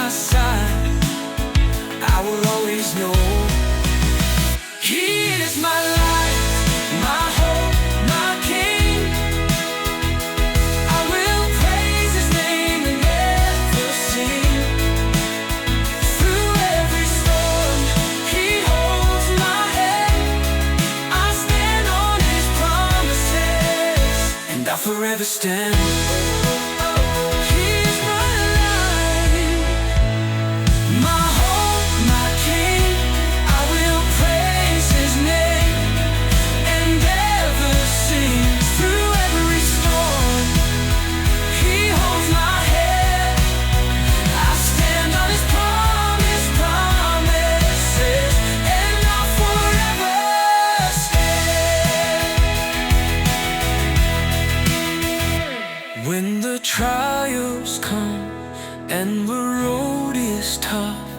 my side, I will always know He is my life, my hope, my King. I will praise His name and never sing. Through every storm, He holds my hand. I stand on His promises, and I forever stand. When the trials come and the road is tough,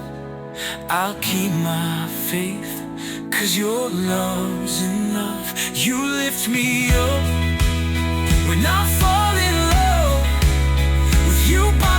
I'll keep my faith, 'cause your love's enough. You lift me up when I fall in love with you by